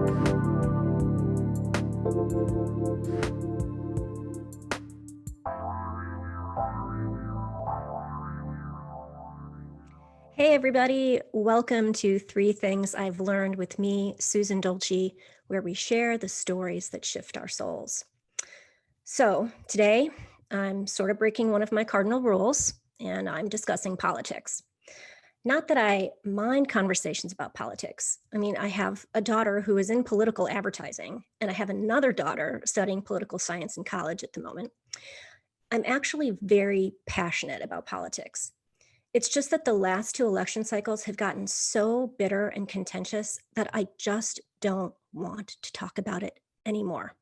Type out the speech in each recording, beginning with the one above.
Hey everybody, welcome to Three Things I've Learned with me, Susan Dolci, where we share the stories that shift our souls. So today, I'm sort of breaking one of my cardinal rules, and I'm discussing politics. Not that I mind conversations about politics. I mean, I have a daughter who is in political advertising, and I have another daughter studying political science in college at the moment. I'm actually very passionate about politics. It's just that the last two election cycles have gotten so bitter and contentious that I just don't want to talk about it anymore.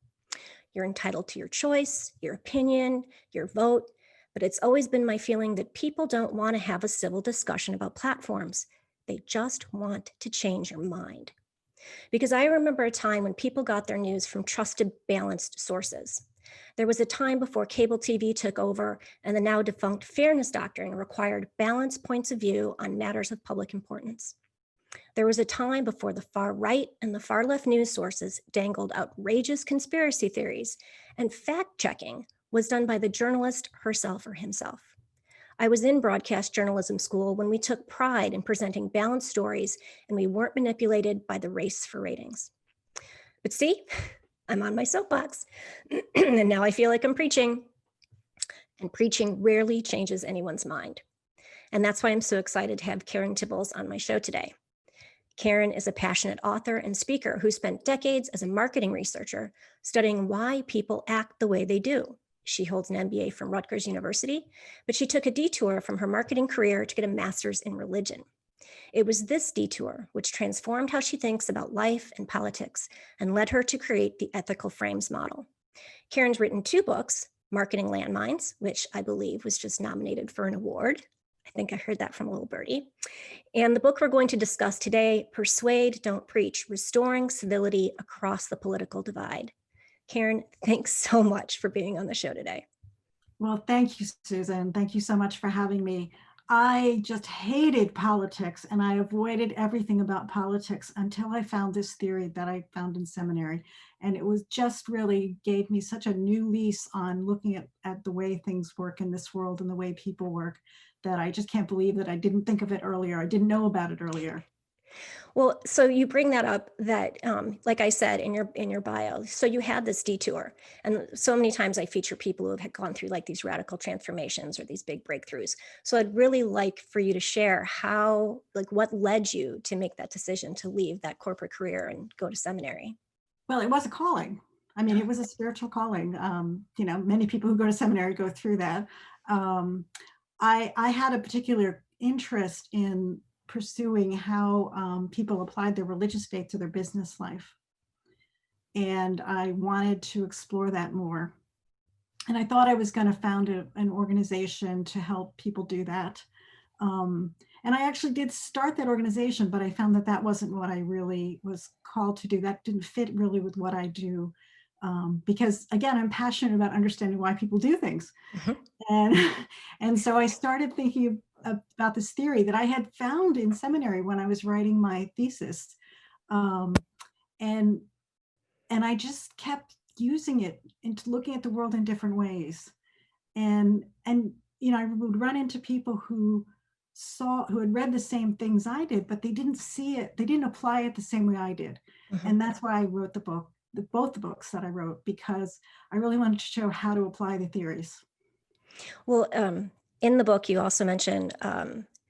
You're entitled to your choice, your opinion, your vote, but it's always been my feeling that people don't want to have a civil discussion about platforms. They just want to change your mind. Because I remember a time when people got their news from trusted, balanced sources. There was a time before cable TV took over and the now defunct fairness doctrine required balanced points of view on matters of public importance. There was a time before the far right and the far left news sources dangled outrageous conspiracy theories, and fact checking was done by the journalist herself or himself. I was in broadcast journalism school when we took pride in presenting balanced stories and we weren't manipulated by the race for ratings. But see, I'm on my soapbox, and now I feel like I'm preaching, and preaching rarely changes anyone's mind. And that's why I'm so excited to have Karen Tibbals on my show today. Karen is a passionate author and speaker who spent decades as a marketing researcher studying why people act the way they do. She holds an MBA from Rutgers University, but she took a detour from her marketing career to get a master's in religion. It was this detour which transformed how she thinks about life and politics and led her to create the Ethical Frames model. Karen's written 2 books, Marketing Landmines, which I believe was just nominated for an award. I think I heard that from a little birdie. And the book we're going to discuss today, Persuade, Don't Preach, Restoring Civility Across the Political Divide. Karen, thanks so much for being on the show today. Well, thank you, Susan. Thank you so much for having me. I just hated politics and I avoided everything about politics until I found this theory that I found in seminary. And it was just really gave me such a new lease on looking at the way things work in this world and the way people work that I just can't believe that I didn't think of it earlier. I didn't know about it earlier. Well, so you bring that up that, like I said in your bio, so you had this detour, and so many times I feature people who have gone through like these radical transformations or these big breakthroughs. So I'd really like for you to share how, like, what led you to make that decision to leave that corporate career and go to seminary. Well, it was a calling. I mean, it was a spiritual calling. Many people who go to seminary go through that. I had a particular interest in pursuing how people applied their religious faith to their business life. And I wanted to explore that more. And I thought I was going to found an organization to help people do that. And I actually did start that organization, but I found that that wasn't what I really was called to do. That didn't fit really with what I do. Because again, I'm passionate about understanding why people do things. Mm-hmm. And so I started thinking about this theory that I had found in seminary when I was writing my thesis. And I just kept using it into looking at the world in different ways. And I would run into people who had read the same things I did, but they didn't see it. They didn't apply it the same way I did. Mm-hmm. And that's why I wrote the book, both the books that I wrote, because I really wanted to show how to apply the theories. Well, in the book, you also mentioned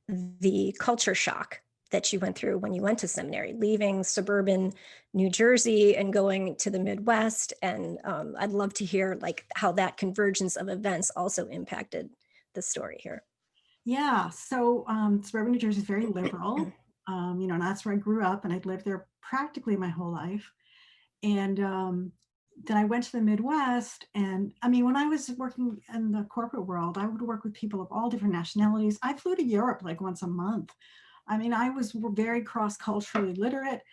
the culture shock that you went through when you went to seminary, leaving suburban New Jersey and going to the Midwest. And I'd love to hear like how that convergence of events also impacted the story here. Yeah, so suburban New Jersey is very liberal. And that's where I grew up, and I'd lived there practically my whole life. And then I went to the Midwest, and I mean, when I was working in the corporate world, I would work with people of all different nationalities. I flew to Europe like once a month. I mean, I was very cross-culturally literate.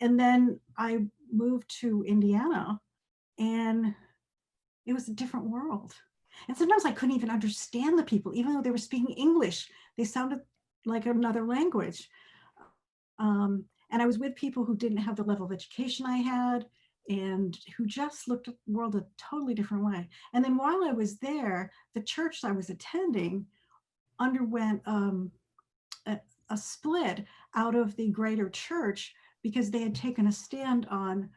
And then I moved to Indiana, and it was a different world. And sometimes I couldn't even understand the people, even though they were speaking English. They sounded like another language. And I was with people who didn't have the level of education I had and who just looked at the world a totally different way. And then while I was there, the church I was attending underwent a, a split out of the greater church because they had taken a stand on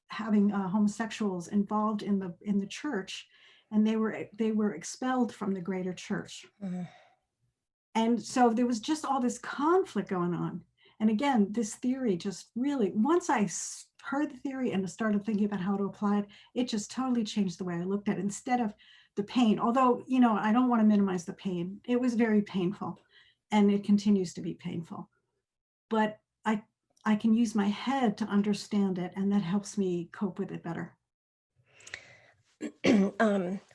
having homosexuals involved in the church, and they were expelled from the greater church. Mm. And so there was just all this conflict going on. And again, this theory just really, once I heard the theory and started thinking about how to apply it, it just totally changed the way I looked at it. Instead of the pain, although, you know, I don't want to minimize the pain, it was very painful and it continues to be painful. But I can use my head to understand it, and that helps me cope with it better.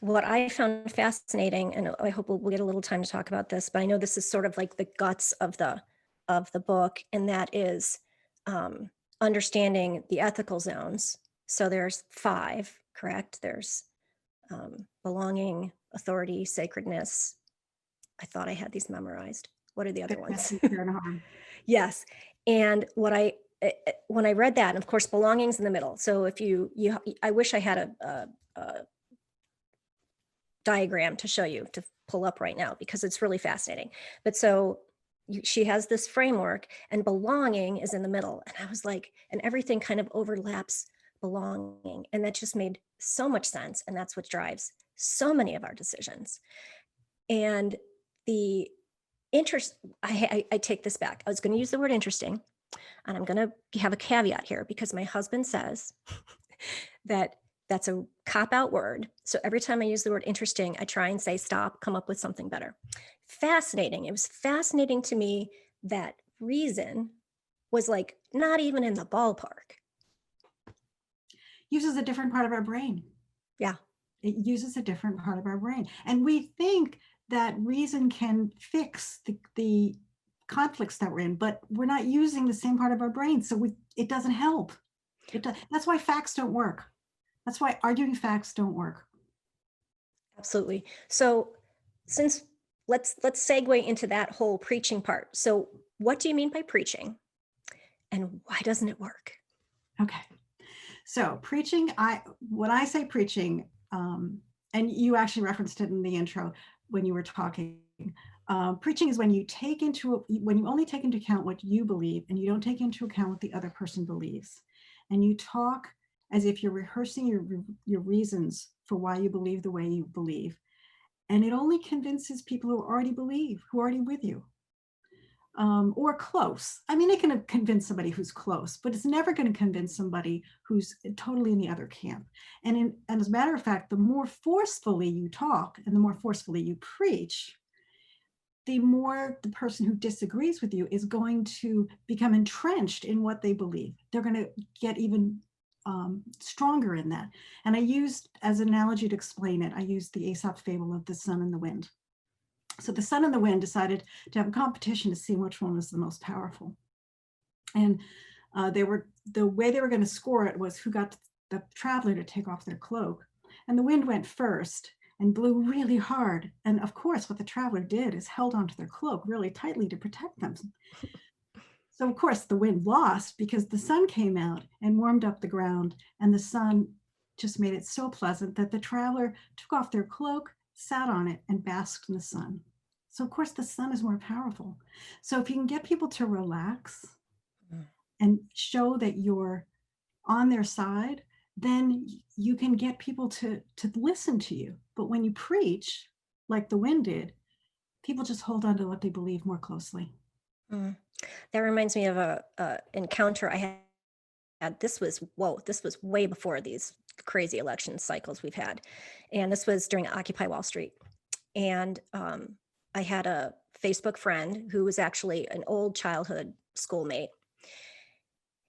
What I found fascinating, and I hope we'll get a little time to talk about this, but I know this is sort of like the guts of the book, and that is understanding the ethical zones. So there's 5, correct? There's belonging, authority, sacredness. I thought I had these memorized. What are the other ones? Fear and harm. Yes. And what when I read that, and of course, belonging's in the middle. So if I wish I had a diagram to show you to pull up right now, because it's really fascinating. But so she has this framework, and belonging is in the middle. And I was like, and everything kind of overlaps belonging. And that just made so much sense. And that's what drives so many of our decisions. And the interest, I take this back. I was going to use the word interesting, and I'm going to have a caveat here because my husband says that that's a cop-out word. So every time I use the word interesting, I try and say, stop, come up with something better. Fascinating. It was fascinating to me that reason was like not even in the ballpark. Uses a different part of our brain. Yeah. It uses a different part of our brain. And we think that reason can fix the conflicts that we're in, but we're not using the same part of our brain. So it doesn't help. That's why facts don't work. That's why arguing facts don't work. Absolutely. So since let's segue into that whole preaching part. So what do you mean by preaching, and why doesn't it work? Okay. So preaching, when I say preaching, and you actually referenced it in the intro when you were talking, preaching is when you only take into account what you believe, and you don't take into account what the other person believes. And you talk as if you're rehearsing your reasons for why you believe the way you believe. And it only convinces people who already believe, who are already with you. Or close. I mean, it can convince somebody who's close, but it's never going to convince somebody who's totally in the other camp. And as a matter of fact, the more forcefully you talk and the more forcefully you preach, the more the person who disagrees with you is going to become entrenched in what they believe. They're going to get even stronger in that. And I used, as an analogy to explain it, I used the Aesop fable of the sun and the wind. So the sun and the wind decided to have a competition to see which one was the most powerful. And the way they were going to score it was who got the traveler to take off their cloak. And the wind went first and blew really hard. And of course, what the traveler did is held onto their cloak really tightly to protect them. So of course, the wind lost because the sun came out and warmed up the ground, and the sun just made it so pleasant that the traveler took off their cloak, sat on it, and basked in the sun. So of course the sun is more powerful. So if you can get people to relax and show that you're on their side, then you can get people to listen to you. But when you preach, like the wind did, people just hold on to what they believe more closely. That reminds me of a encounter I had. This was way before these crazy election cycles we've had. And this was during Occupy Wall Street. And I had a Facebook friend who was actually an old childhood schoolmate.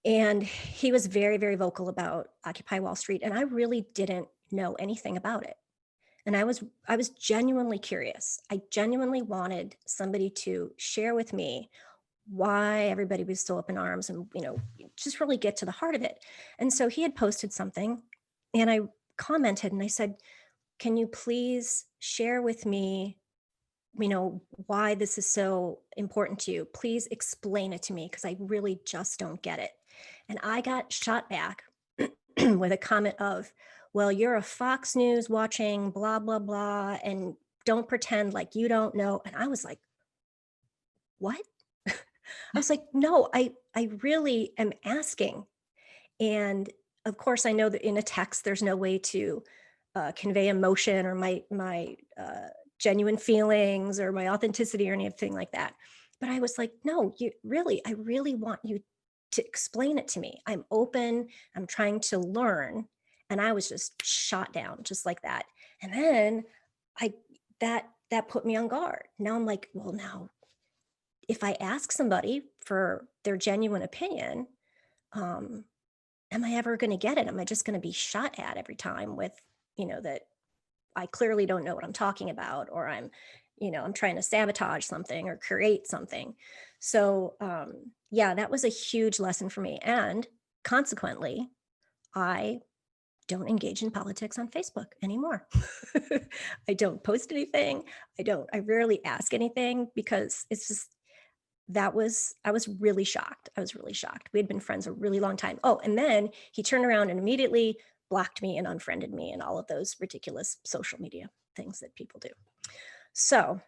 And he was very, very vocal about Occupy Wall Street. And I really didn't know anything about it. And I was genuinely curious. I genuinely wanted somebody to share with me why everybody was still up in arms and, just really get to the heart of it. And so he had posted something, and I commented and I said, can you please share with me why this is so important to you. Please explain it to me because I really just don't get it. And I got shot back with a comment of, well, you're a Fox News watching blah, blah, blah, and don't pretend like you don't know. And I was like, what? I was like, no, I really am asking. And of course, I know that in a text, there's no way to convey emotion or my genuine feelings or my authenticity or anything like that. But I was like, no, I really want you to explain it to me. I'm open. I'm trying to learn. And I was just shot down just like that. And then I that put me on guard. Now I'm like, well, now if I ask somebody for their genuine opinion, um, am I ever going to get it? Am I just going to be shot at every time with, that I clearly don't know what I'm talking about, or I'm trying to sabotage something or create something. So, yeah, that was a huge lesson for me. And consequently, I don't engage in politics on Facebook anymore. I don't post anything. I rarely ask anything because it's just, I was really shocked. I was really shocked. We had been friends a really long time. Oh, and then he turned around and immediately blocked me and unfriended me and all of those ridiculous social media things that people do. So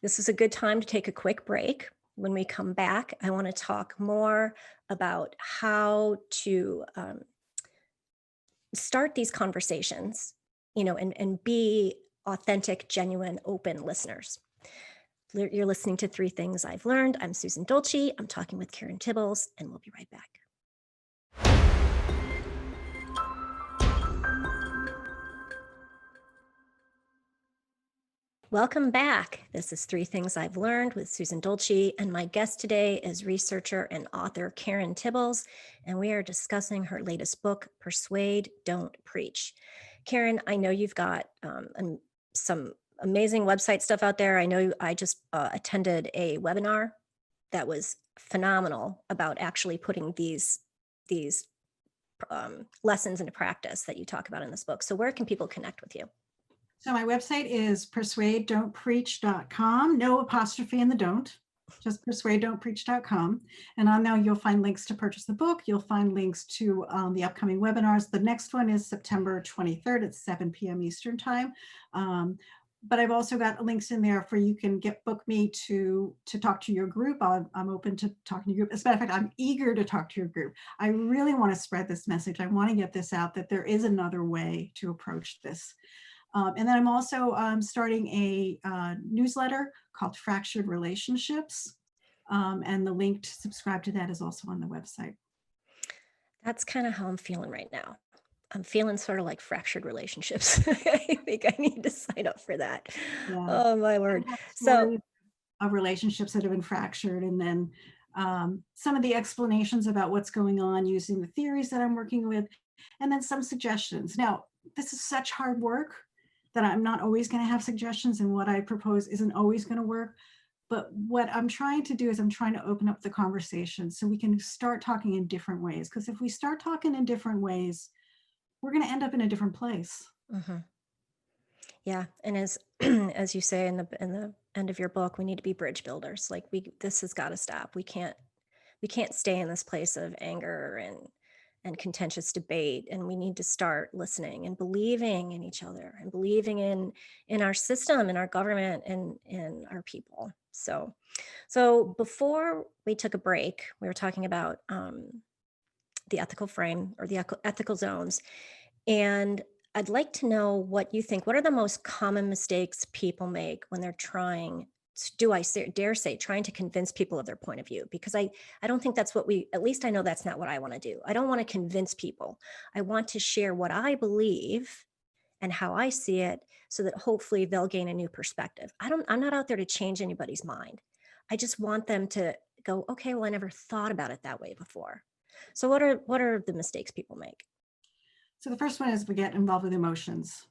this is a good time to take a quick break. When we come back, I want to talk more about how to start these conversations, and be authentic, genuine, open listeners. You're listening to Three Things I've Learned. I'm Susan Dolci. I'm talking with Karen Tibbals, and we'll be right back. Welcome back. This is Three Things I've Learned with Susan Dolci, and my guest today is researcher and author Karen Tibbals, and we are discussing her latest book, Persuade, Don't Preach. Karen, I know you've got some amazing website stuff out there. I know I just attended a webinar that was phenomenal about actually putting these lessons into practice that you talk about in this book. So where can people connect with you? So my website is persuadedon'tpreach.com. No apostrophe in the don't, just persuadedon'tpreach.com. And on there, you'll find links to purchase the book. You'll find links to the upcoming webinars. The next one is September 23rd at 7 p.m. Eastern time. But I've also got links in there for you can book me to talk to your group. I'm open to talking to your group. As a matter of fact, I'm eager to talk to your group. I really want to spread this message. I want to get this out that there is another way to approach this. And then I'm also starting a newsletter called Fractured Relationships. And the link to subscribe to that is also on the website. That's kind of how I'm feeling right now. I'm feeling sort of like fractured relationships. I think I need to sign up for that. Yeah. Oh, my word. So of relationships that have been fractured, and then some of the explanations about what's going on using the theories that I'm working with, and then some suggestions. Now, this is such hard work that I'm not always going to have suggestions, and what I propose isn't always going to work. But what I'm trying to do is I'm trying to open up the conversation so we can start talking in different ways. Because if we start talking in different ways, we're going to end up in a different place. Mm-hmm. Yeah, and as as you say in the end of your book, we need to be bridge builders. Like this has got to stop. We can't stay in this place of anger and contentious debate, and we need to start listening and believing in each other and believing in our system, in our government, and in our people. So before we took a break, we were talking about the ethical frame or the ethical zones, and I'd like to know what you think. What are the most common mistakes people make when they're trying, dare say, trying to convince people of their point of view? Because I don't think that's at least I know that's not what I want to do. I don't want to convince people. I want to share what I believe and how I see it so that hopefully they'll gain a new perspective. I'm not out there to change anybody's mind. I just want them to go, okay, well, I never thought about it that way before. So what are the mistakes people make? So the first one is we get involved with emotions.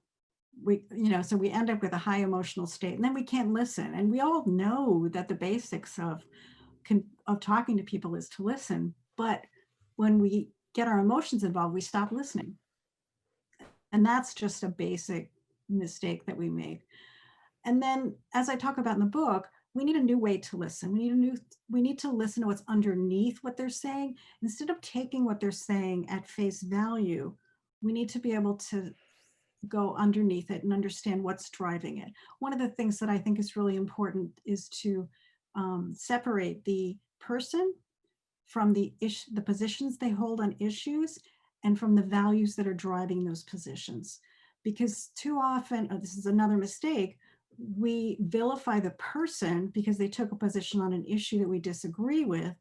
So we end up with a high emotional state, and then we can't listen. And we all know that the basics of talking to people is to listen. But when we get our emotions involved, we stop listening. And that's just a basic mistake that we make. And then, as I talk about in the book, we need a new way to listen. We need to listen to what's underneath what they're saying. Instead of taking what they're saying at face value, we need to be able to go underneath it and understand what's driving it. One of the things that I think is really important is to separate the person from the positions they hold on issues and from the values that are driving those positions. Because too often, this is another mistake, we vilify the person because they took a position on an issue that we disagree with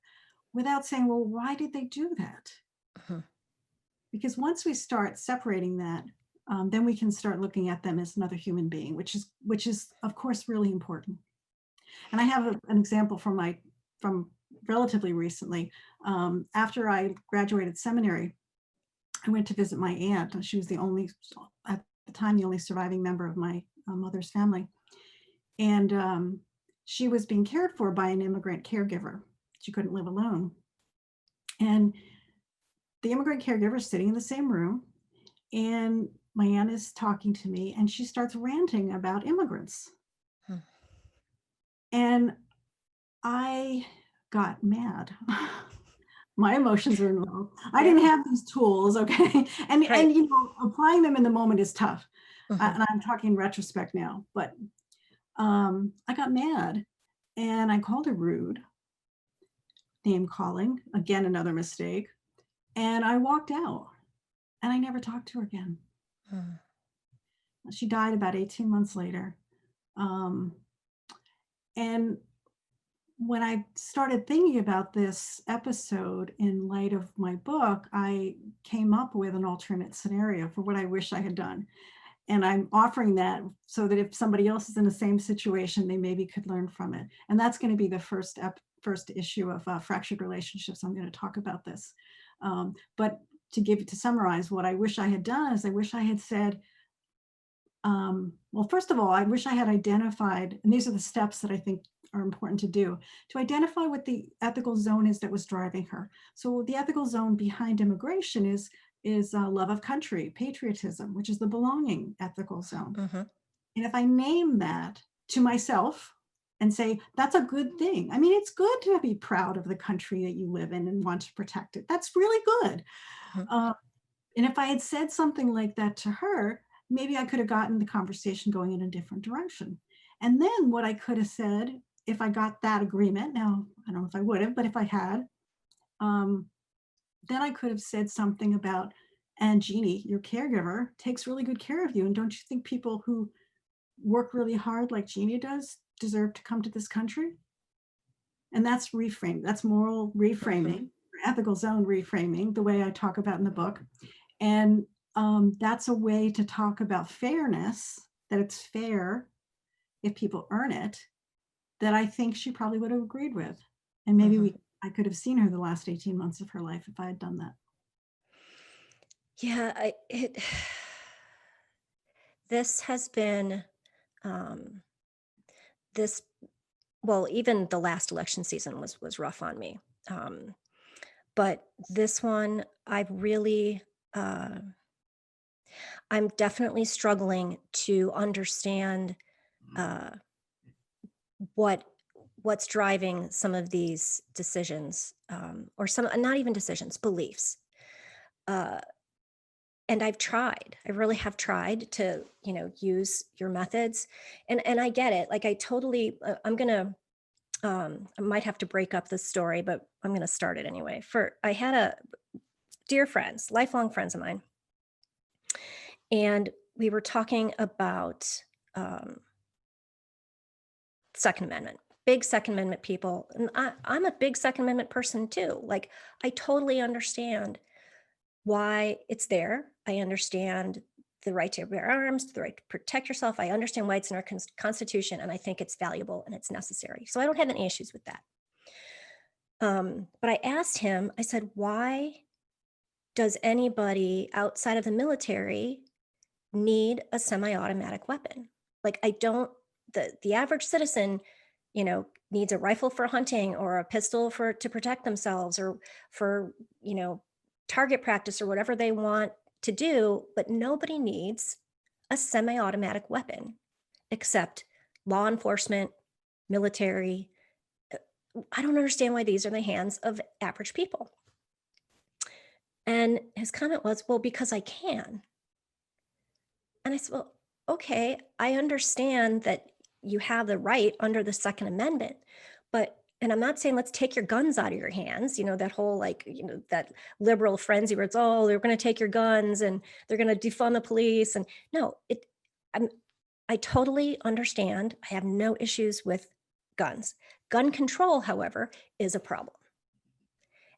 without saying, well, why did they do that? Mhm. Because once we start separating that, then we can start looking at them as another human being, which is of course really important. And I have an example from relatively recently. After I graduated seminary, I went to visit my aunt. She was at the time, the only surviving member of my mother's family. And she was being cared for by an immigrant caregiver. She couldn't live alone. And the immigrant caregiver is sitting in the same room, and my aunt is talking to me, and she starts ranting about immigrants. Hmm. And I got mad. My emotions are involved. I didn't Yeah. have these tools, okay? Right. And applying them in the moment is tough. Mhm. And I'm talking retrospect now, but I got mad and I called her rude, name calling, again, another mistake. And I walked out and I never talked to her again. Mm. She died about 18 months later. Um, and when I started thinking about this episode in light of my book, I came up with an alternate scenario for what I wish I had done. And I'm offering that so that if somebody else is in the same situation, they maybe could learn from it. And that's going to be the first issue of Fractured Relationships. I'm going to talk about this. But to summarize, what I wish I had done is I wish I had said, well, first of all, I wish I had identified, and these are the steps that I think are important to do, to identify what the ethical zone is that was driving her. So the ethical zone behind immigration is love of country, patriotism, which is the belonging ethical zone. Mhm. And if I name that to myself and say, that's a good thing. I mean, it's good to be proud of the country that you live in and want to protect it. That's really good. Mhm. Uh, and if I had said something like that to her, maybe I could have gotten the conversation going in a different direction. And then what I could have said, if I got that agreement, now I don't know if I would have, but if I had, um, then I could have said something about, and Jeannie, your caregiver, takes really good care of you. And don't you think people who work really hard like Jeannie does deserve to come to this country? And that's reframe. That's moral Mhm. reframing, ethical zone reframing, the way I talk about in the book. And that's a way to talk about fairness, that it's fair if people earn it, that I think she probably would have agreed with. And maybe Mhm. I could have seen her the last 18 months of her life if I had done that. Yeah, this has been um this well, even the last election season was rough on me. Um but this one uh I'm definitely struggling to understand uh what what's driving some of these decisions, or some, not even decisions, beliefs. Uh and I really have tried to, use your methods, and I get it. Like, I totally, I'm gonna, I might have to break up this story, but I'm gonna start it anyway. I had a dear friends, lifelong friends of mine, and we were talking about um, Second Amendment. Big Second Amendment people, and I'm a big Second Amendment person too. Like, I totally understand why it's there. I understand the right to bear arms, the right to protect yourself. I understand why it's in our Constitution, and I think it's valuable and it's necessary. So I don't have any issues with that. But I asked him, I said, why does anybody outside of the military need a semi-automatic weapon? Like, I don't, the average citizen, needs a rifle for hunting or a pistol for to protect themselves, or for, target practice or whatever they want to do, but nobody needs a semi-automatic weapon except law enforcement, military. I don't understand why these are in the hands of average people. And his comment was, well, because I can. And I said, well, okay, I understand that you have the right under the Second Amendment, but, and I'm not saying let's take your guns out of your hands, that whole that liberal frenzy where it's, oh, they're going to take your guns and they're going to defund the police. And no, I totally understand. I have no issues with guns. Gun control, however, is a problem.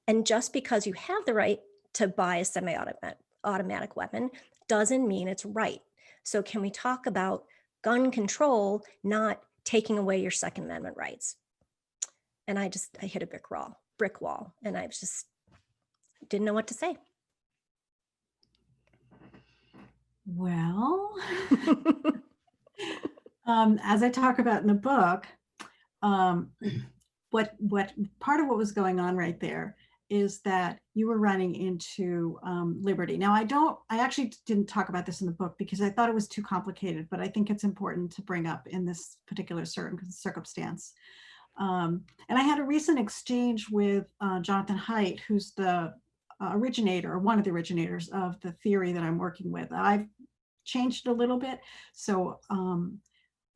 And just because you have the right to buy a semi-automatic weapon doesn't mean it's right. So can we talk about gun control not taking away your Second Amendment rights? And I hit a brick wall, and I just didn't know what to say. Well, as I talk about in the book, what part of what was going on right there is that you were running into liberty. Now, I actually didn't talk about this in the book because I thought it was too complicated, but I think it's important to bring up in this particular circumstance. And I had a recent exchange with Jonathan Haidt, who's the originator, or one of the originators of the theory that I'm working with. I've changed a little bit. So,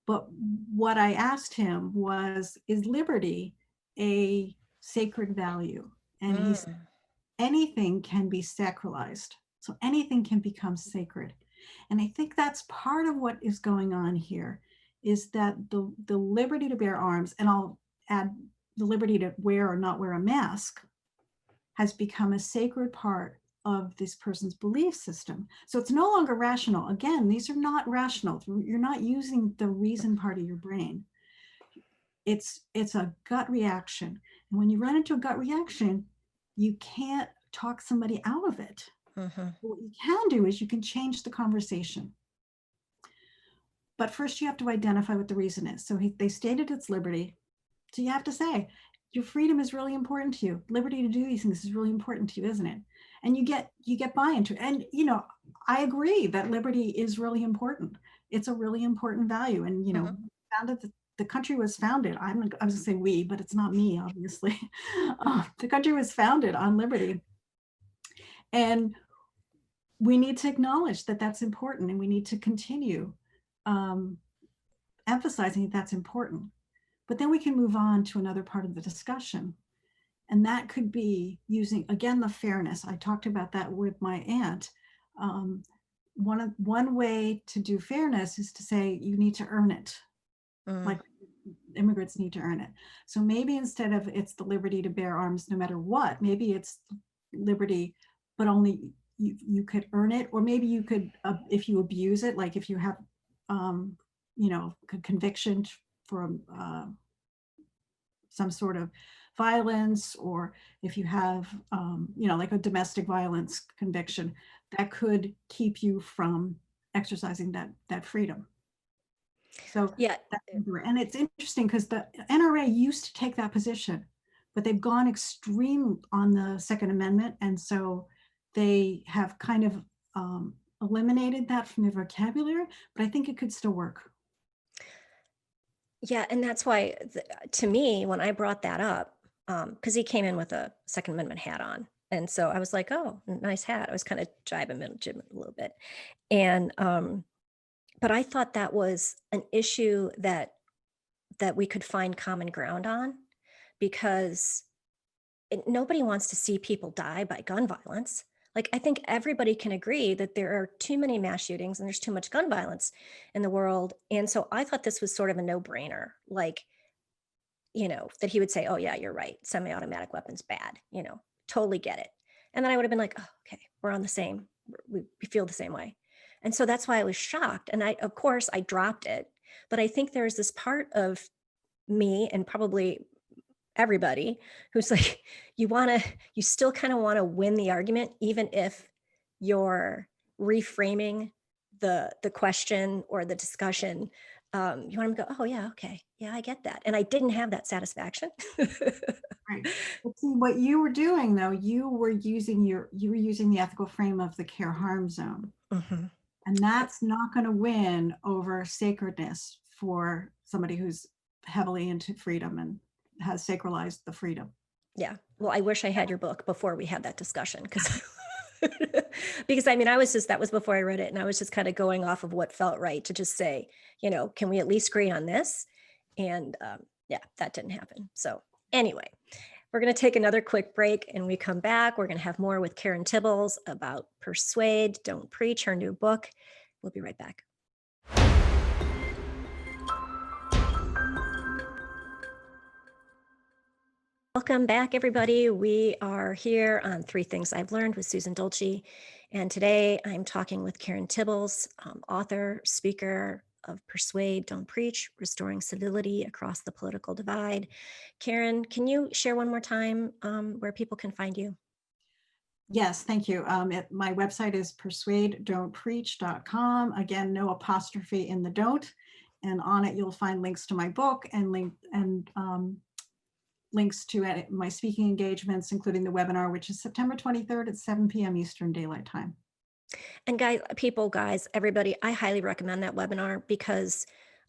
but what I asked him was, is liberty a sacred value? And he said, anything can be sacralized. So anything can become sacred. And I think that's part of what is going on here, is that the liberty to bear arms, and I'll add the liberty to wear or not wear a mask, has become a sacred part of this person's belief system. So it's no longer rational. Again, these are not rational. You're not using the reason part of your brain. It's a gut reaction. And when you run into a gut reaction, you can't talk somebody out of it. What you can do is you can change the conversation. But first you have to identify what the reason is. So they stated it's liberty. So you have to say, your freedom is really important to you. Liberty to do these things is really important to you, isn't it? And you get buy into it. And I agree that liberty is really important. It's a really important value. And founded the country was founded. I was gonna say we, but it's not me, obviously. The country was founded on liberty. And we need to acknowledge that that's important, and we need to continue emphasizing that that's important. But then we can move on to another part of the discussion. And that could be using, again, the fairness. I talked about that with my aunt. One way to do fairness is to say you need to earn it. Like immigrants need to earn it. So maybe instead of it's the liberty to bear arms no matter what, maybe it's liberty, but only you could earn it. Or maybe you could, if you abuse it, like if you have, conviction for some sort of violence, or if you have, like a domestic violence conviction, that could keep you from exercising that freedom. So yeah, and it's interesting because the NRA used to take that position, but they've gone extreme on the Second Amendment, and so they have kind of eliminated that from their vocabulary. But I think it could still work. Yeah, and that's why, to me, when I brought that up, because he came in with a Second Amendment hat on, and so I was like, "Oh, nice hat." I was kind of jibing Jim a little bit, and but I thought that was an issue that we could find common ground on, because nobody wants to see people die by gun violence. Like, I think everybody can agree that there are too many mass shootings and there's too much gun violence in the world. And so I thought this was sort of a no-brainer, like, that he would say, oh yeah, you're right, semi-automatic weapons bad, totally get it. And then I would have been like, oh, okay, we're on the same, we feel the same way. And so that's why I was shocked. And of course I dropped it, but I think there's this part of me, and probably everybody, who's like, you still kind of want to win the argument, even if you're reframing the question or the discussion. You want to go, oh yeah, okay, yeah, I get that. And I didn't have that satisfaction. Right. But see, what you were doing though, you were using the ethical frame of the care harm zone. And that's not going to win over sacredness for somebody who's heavily into freedom and has sacralized the freedom. Yeah. Well, I wish I had your book before we had that discussion, because because I mean, that was before I read it, and I was just kind of going off of what felt right to just say, can we at least agree on this? And yeah, that didn't happen. So anyway, we're going to take another quick break, and we come back. We're going to have more with Karen Tibbals about Persuade, Don't Preach, her new book. We'll be right back. Welcome back, everybody. We are here on Three Things I've Learned with Susan Dolci. And today I'm talking with Karen Tibbals, author, speaker of Persuade, Don't Preach, Restoring Civility Across the Political Divide. Karen, can you share one more time where people can find you? Yes, thank you. My website is persuadedon'tpreach.com. Again, no apostrophe in the don't. And on it, you'll find links to my book and links to my speaking engagements, including the webinar, which is September 23rd at 7 p.m. Eastern Daylight Time. And guys, everybody, I highly recommend that webinar, because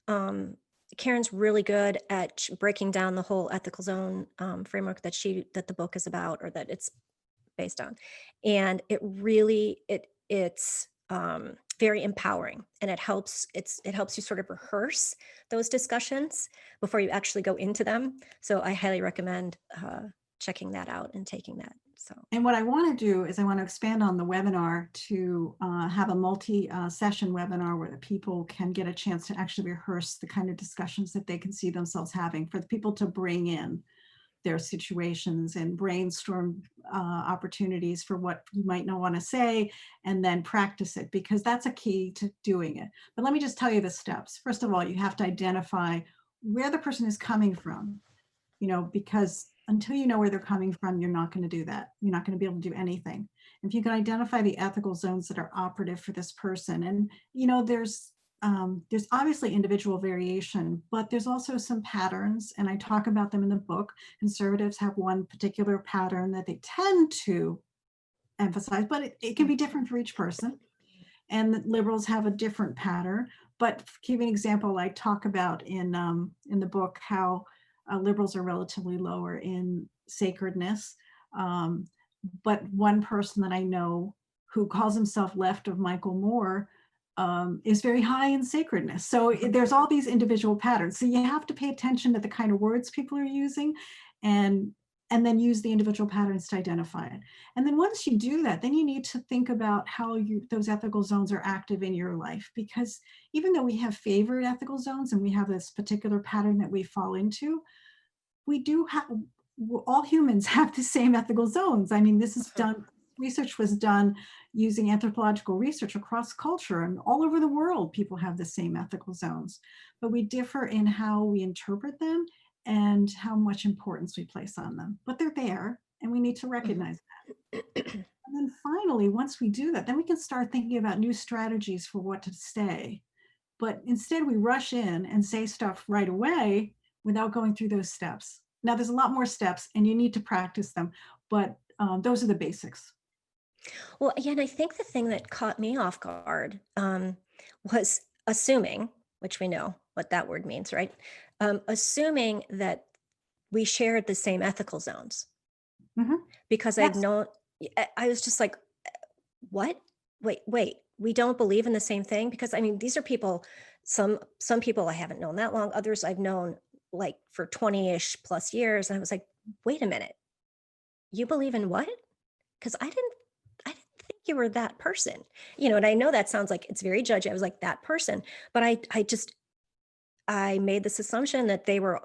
Karen's really good at breaking down the whole ethical zone framework that the book is about, or that it's based on. And it's very empowering, and it helps you sort of rehearse those discussions before you actually go into them. So I highly recommend checking that out and taking that. And what I want to do is I want to expand on the webinar to have a multi-session webinar where the people can get a chance to actually rehearse the kind of discussions that they can see themselves having, for the people to bring in their situations and brainstorm opportunities for what you might not want to say, and then practice it, because that's a key to doing it. But let me just tell you the steps. First of all, you have to identify where the person is coming from, because until you know where they're coming from, you're not going to do that. You're not going to be able to do anything. If you can identify the ethical zones that are operative for this person, and there's obviously individual variation, but there's also some patterns, and I talk about them in the book. Conservatives have one particular pattern that they tend to emphasize, but it can be different for each person. And liberals have a different pattern. But to give you an example, I talk about in the book how liberals are relatively lower in sacredness. But one person that I know who calls himself left of Michael Moore is very high in sacredness. So there's all these individual patterns. So you have to pay attention to the kind of words people are using, and then use the individual patterns to identify it. And then once you do that, then you need to think about how those ethical zones are active in your life. Because even though we have favored ethical zones and we have this particular pattern that we fall into, we do have, all humans have the same ethical zones. I mean, this is done, research was done using anthropological research across culture, and all over the world, people have the same ethical zones, but we differ in how we interpret them and how much importance we place on them. But they're there, and we need to recognize that. And then finally, once we do that, then we can start thinking about new strategies for what to say. But instead, we rush in and say stuff right away without going through those steps. Now, there's a lot more steps, and you need to practice them, but those are the basics. Well, yeah, and I think the thing that caught me off guard was assuming, which we know what that word means, right? Assuming that we shared the same ethical zones. Mm-hmm. Because Yes. I was just like, what? Wait, we don't believe in the same thing? Because I mean, these are people, some people I haven't known that long, others I've known like for 20-ish plus years. And I was like, wait a minute, you believe in what? Because I didn't think you were that person, and I know that sounds like it's very judgy. I was like, that person, but I made this assumption that they were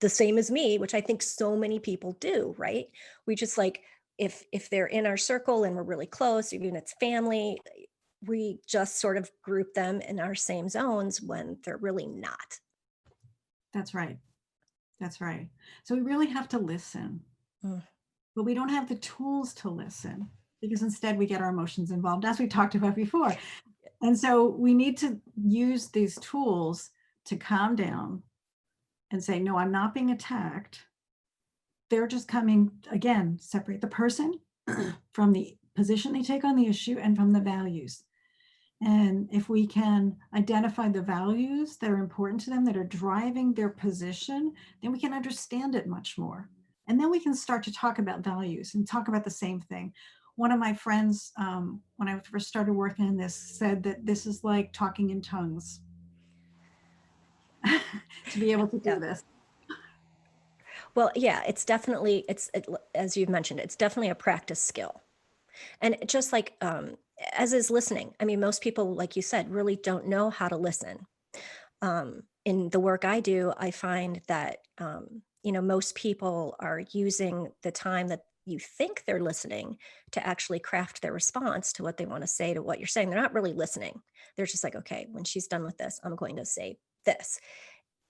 the same as me, which I think so many people do, right? We just like, if they're in our circle and we're really close, even if it's family, we just sort of group them in our same zones when they're really not. That's right. That's right. So we really have to listen, but we don't have the tools to listen, because instead we get our emotions involved, as we talked about before. And so we need to use these tools to calm down and say, no, I'm not being attacked. They're just coming, again, separate the person from the position they take on the issue and from the values. And if we can identify the values that are important to them, that are driving their position, then we can understand it much more. And then we can start to talk about values and talk about the same thing. One of my friends, when I first started working in this, said that this is like talking in tongues to be able to do Yeah. this. Well, yeah, it's definitely, as you've mentioned, it's definitely a practice skill. And just like, as is listening, I mean, most people, like you said, really don't know how to listen. In the work I do, I find that, most people are using the time that you think they're listening to actually craft their response to what they want to say to what you're saying. They're not really listening. They're just like, okay, when she's done with this, I'm going to say this.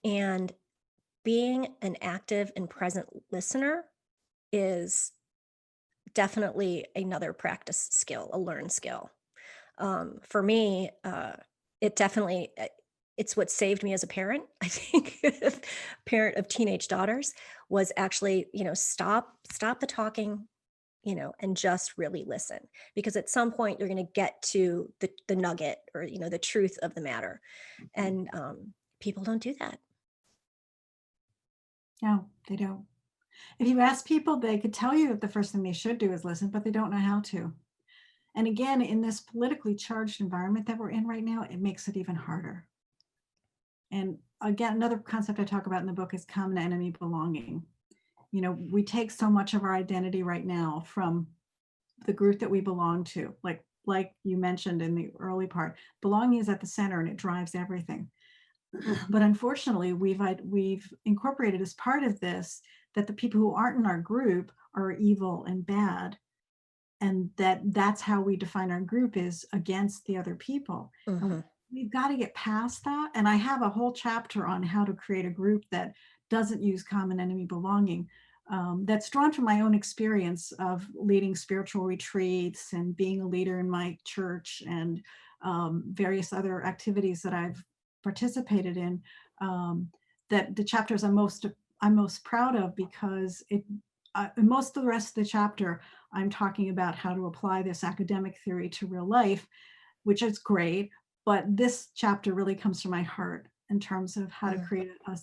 And being an active and present listener is definitely another practice skill, a learned skill. For me, it definitely, it's what saved me as a parent. I think parent of teenage daughters was actually, stop the talking, and just really listen, because at some point you're going to get to the nugget, or, the truth of the matter. And people don't do that. No, they don't. If you ask people, they could tell you that the first thing they should do is listen, but they don't know how to. And again, in this politically charged environment that we're in right now, it makes it even harder. And again, another concept I talk about in the book is common enemy belonging. We take so much of our identity right now from the group that we belong to. Like you mentioned in the early part, belonging is at the center and it drives everything. But unfortunately, we've incorporated as part of this that the people who aren't in our group are evil and bad, and that's how we define our group, is against the other people. And Mm-hmm. we've got to get past that. And I have a whole chapter on how to create a group that doesn't use common enemy belonging. That's drawn from my own experience of leading spiritual retreats and being a leader in my church, and various other activities that I've participated in. That the chapters I'm most proud of, because most of the rest of the chapter I'm talking about how to apply this academic theory to real life, which is great. But this chapter really comes from my heart in terms of how to create a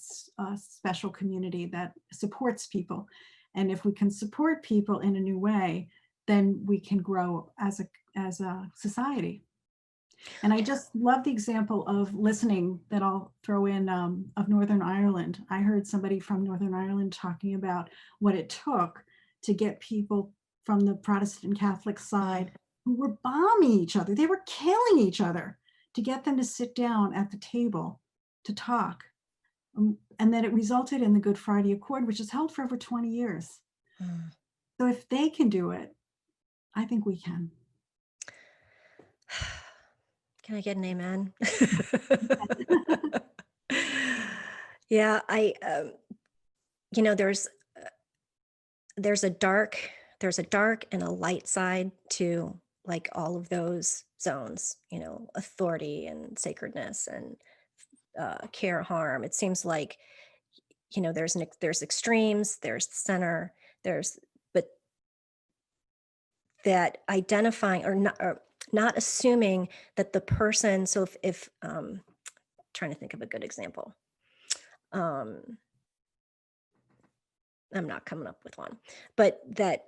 special community that supports people. And if we can support people in a new way, then we can grow as a society. And I just love the example of listening that I'll throw in, of Northern Ireland. I heard somebody from Northern Ireland talking about what it took to get people from the Protestant Catholic side who were bombing each other. They were killing each other, to get them to sit down at the table to talk. And then it resulted in the Good Friday Accord, which is held for over 20 years. So if they can do it, I think we can. Can I get an amen? Yeah, there's there's a dark and a light side to, like, all of those zones, authority and sacredness and care harm. It seems like, there's extremes, there's the center, but that identifying, or not assuming that the person, so if trying to think of a good example. I'm not coming up with one, but that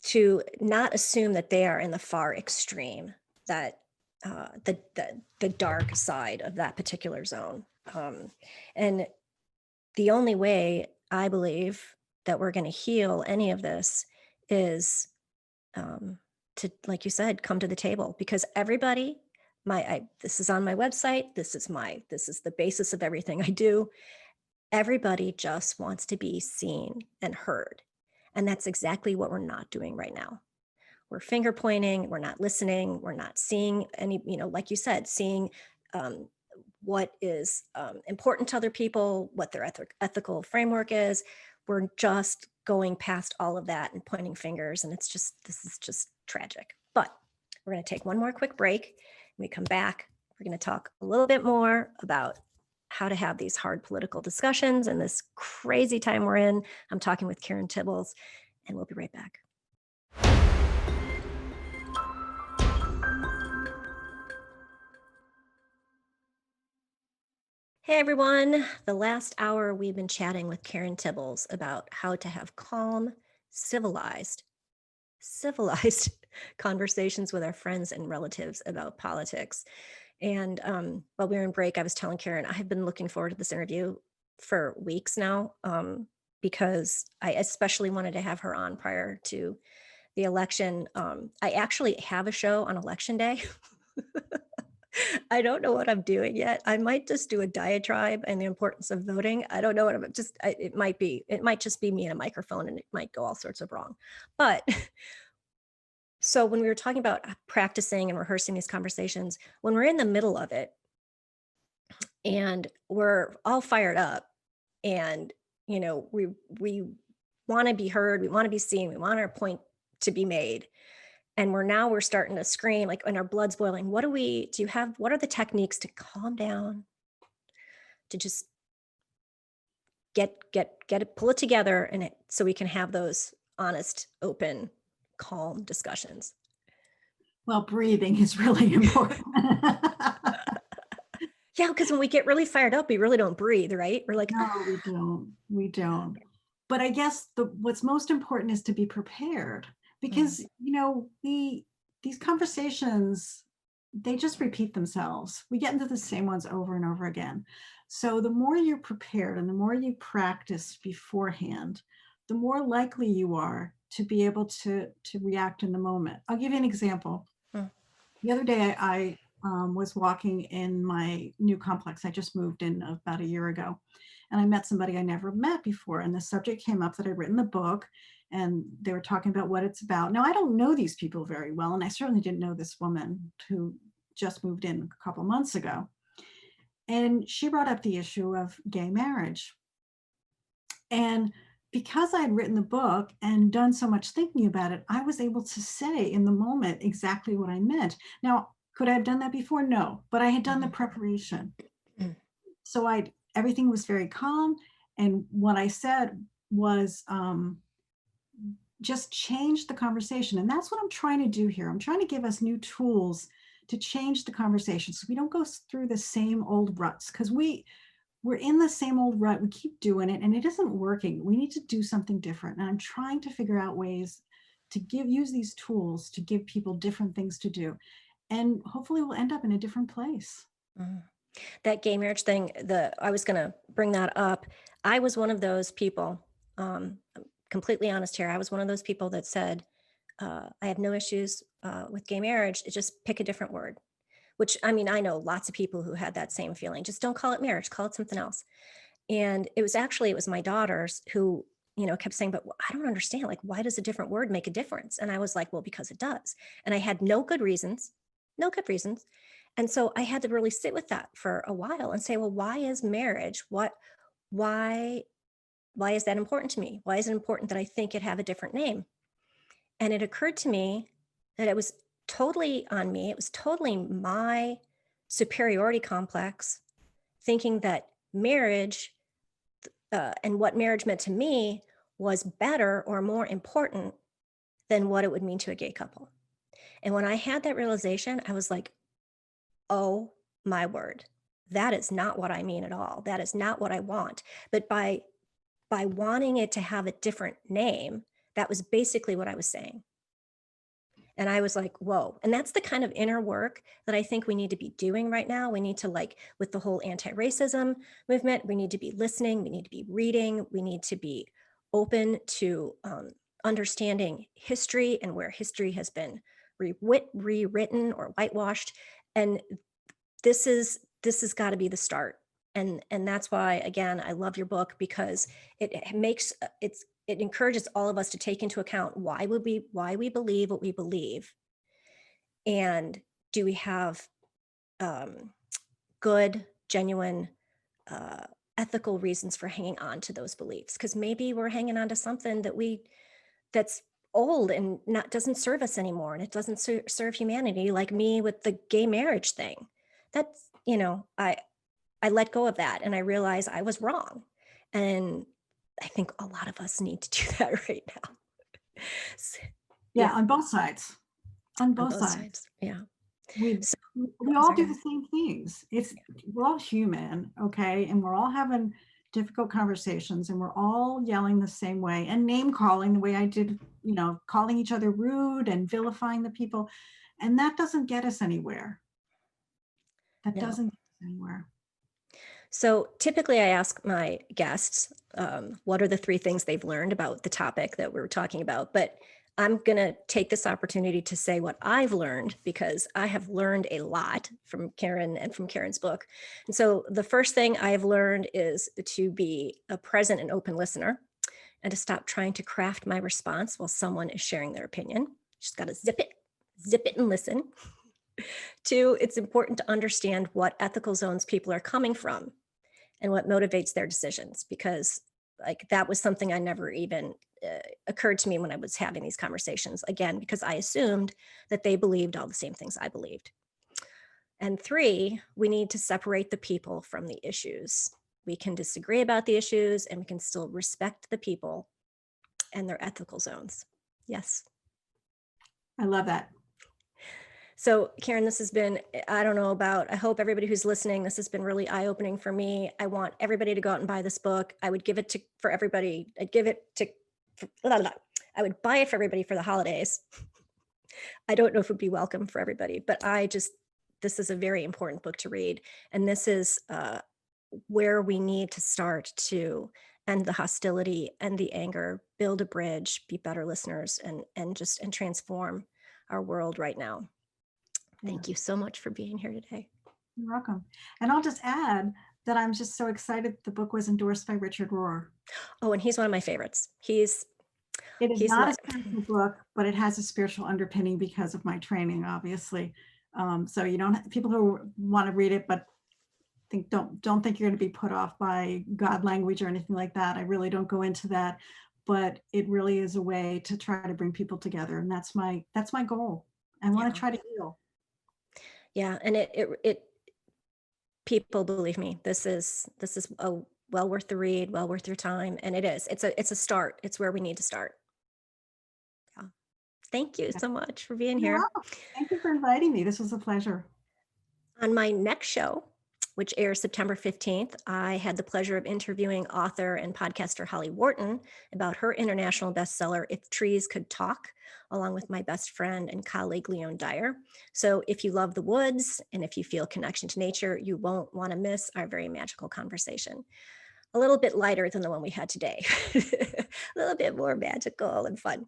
to not assume that they are in the far extreme, that the dark side of that particular zone. And the only way I believe that we're going to heal any of this is to, like you said, come to the table, because everybody, this is on my website. This is the basis of everything I do. Everybody just wants to be seen and heard. And that's exactly what we're not doing right now. We're finger pointing, we're not listening, we're not seeing any, like you said, seeing what is important to other people, what their ethical framework is. We're just going past all of that and pointing fingers. And this is just tragic. But we're going to take one more quick break. When we come back, we're going to talk a little bit more about how to have these hard political discussions in this crazy time we're in. I'm talking with Karen Tibbals, and we'll be right back. Hey everyone. The last hour we've been chatting with Karen Tibbals about how to have calm, civilized, civilized conversations with our friends and relatives about politics. And while we were in break, I was telling Karen I have been looking forward to this interview for weeks now, because I especially wanted to have her on prior to the election. I actually have a show on election day. I don't know what I'm doing yet. I might just do a diatribe and the importance of voting. I don't know what I'm just, it might just be me and a microphone and it might go all sorts of wrong. But so when we were talking about practicing and rehearsing these conversations, when we're in the middle of it and we're all fired up and, we want to be heard, we want to be seen, we want our point to be made, and we're starting to scream, like, and our blood's boiling. What are the techniques to calm down, to just get it, pull it together, so we can have those honest, open, calm discussions? Well, breathing is really important. Yeah, because when we get really fired up, we really don't breathe, right? We're like, No, we don't. We don't. But I guess what's most important is to be prepared because, these conversations, they just repeat themselves. We get into the same ones over and over again. So the more you're prepared and the more you practice beforehand, the more likely you are to be able to react in the moment. I'll give you an example. Mm. The other day, I was walking in my new complex. I just moved in about a year ago, and I met somebody I never met before. And the subject came up that I'd written the book, and they were talking about what it's about. Now, I don't know these people very well, and I certainly didn't know this woman who just moved in a couple months ago. And she brought up the issue of gay marriage. And because I had written the book and done so much thinking about it, I was able to say in the moment exactly what I meant. Now, could I have done that before? No, but I had done the preparation. Mm. So everything was very calm. And what I said was just change the conversation. And that's what I'm trying to do here. I'm trying to give us new tools to change the conversation so we don't go through the same old ruts, because we're in the same old rut. We keep doing it and it isn't working. We need to do something different. And I'm trying to figure out ways to use these tools to give people different things to do. And hopefully we'll end up in a different place. Mm. That gay marriage thing, I was going to bring that up. I was one of those people, I'm completely honest here. I was one of those people that said, I have no issues with gay marriage. Just pick a different word, which, I mean, I know lots of people who had that same feeling. Just don't call it marriage, call it something else. And it was my daughters who, kept saying, but I don't understand. Like, why does a different word make a difference? And I was like, well, because it does. And I had no good reasons, no good reasons. And so I had to really sit with that for a while and say, well, why is marriage? Why, why is that important to me? Why is it important that I think it have a different name? And it occurred to me that it was totally on me. It was totally my superiority complex, thinking that marriage and what marriage meant to me was better or more important than what it would mean to a gay couple. And when I had that realization, I was like, oh my word, that is not what I mean at all. That is not what I want. But by wanting it to have a different name, that was basically what I was saying. And I was like, whoa. And that's the kind of inner work that I think we need to be doing right now. We need to, like, with the whole anti-racism movement, we need to be listening, we need to be reading, we need to be open to understanding history and where history has been rewritten or whitewashed. And this has got to be the start. And that's why, again, I love your book, because it encourages all of us to take into account why we believe what we believe, and do we have good, genuine, ethical reasons for hanging on to those beliefs? Because maybe we're hanging on to something that's old and doesn't serve us anymore, and it doesn't serve humanity. Like me with the gay marriage thing, that's I let go of that, and I realized I was wrong. And I think a lot of us need to do that right now. Yeah, on both sides. On On both both sides. sides. Yeah. We So, we I'm all sorry, go do the ahead. same things. We're all human, okay? And we're all having difficult conversations and we're all yelling the same way and name calling the way I did, calling each other rude and vilifying the people. And that doesn't get us anywhere. That No. doesn't get us anywhere. So typically I ask my guests, what are the 3 things they've learned about the topic that we're talking about? But I'm going to take this opportunity to say what I've learned, because I have learned a lot from Karen and from Karen's book. And so the first thing I've learned is to be a present and open listener, and to stop trying to craft my response while someone is sharing their opinion. Just got to zip it and listen. 2, it's important to understand what ethical zones people are coming from and what motivates their decisions, because like that was something I never even occurred to me when I was having these conversations, again because I assumed that they believed all the same things I believed. And 3, we need to separate the people from the issues. We can disagree about the issues and we can still respect the people and their ethical zones. Yes. I love that. So Karen, this has been, I don't know about, I hope everybody who's listening, this has been really eye-opening for me. I want everybody to go out and buy this book. I would give it to, for everybody, I'd give it to, I would buy it for everybody for the holidays. I don't know if it would be welcome for everybody, but this is a very important book to read. And this is where we need to start to end the hostility and the anger, build a bridge, be better listeners, and transform our world right now. Thank you so much for being here today. You're welcome. And I'll just add that I'm just so excited the book was endorsed by Richard Rohr. Oh, and he's one of my favorites. It is not a spiritual book, but it has a spiritual underpinning because of my training, obviously. So you don't, people who want to read it, but don't think you're going to be put off by God language or anything like that. I really don't go into that, but it really is a way to try to bring people together. And that's my goal. I want to try to heal. Yeah. And it people, believe me, this is a well worth the read, well worth your time. And it's a start. It's where we need to start. Yeah. Thank you so much for being You're here. welcome. Thank you for inviting me. This was a pleasure. On my next show, which airs September 15th, I had the pleasure of interviewing author and podcaster Holly Wharton about her international bestseller, If Trees Could Talk, along with my best friend and colleague, Leon Dyer. So if you love the woods and if you feel connection to nature, you won't want to miss our very magical conversation. A little bit lighter than the one we had today, a little bit more magical and fun.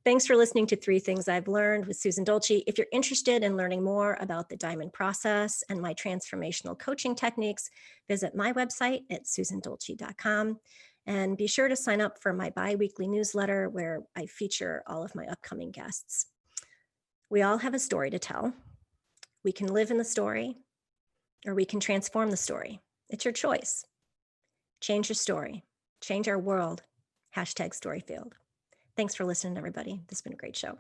Thanks for listening to 3 Things I've Learned with Susan Dolci. If you're interested in learning more about the diamond process and my transformational coaching techniques, visit my website at susandolci.com. And be sure to sign up for my bi-weekly newsletter where I feature all of my upcoming guests. We all have a story to tell. We can live in the story, or we can transform the story. It's your choice. Change your story. Change our world. #StoryField. Thanks for listening, everybody. This has been a great show.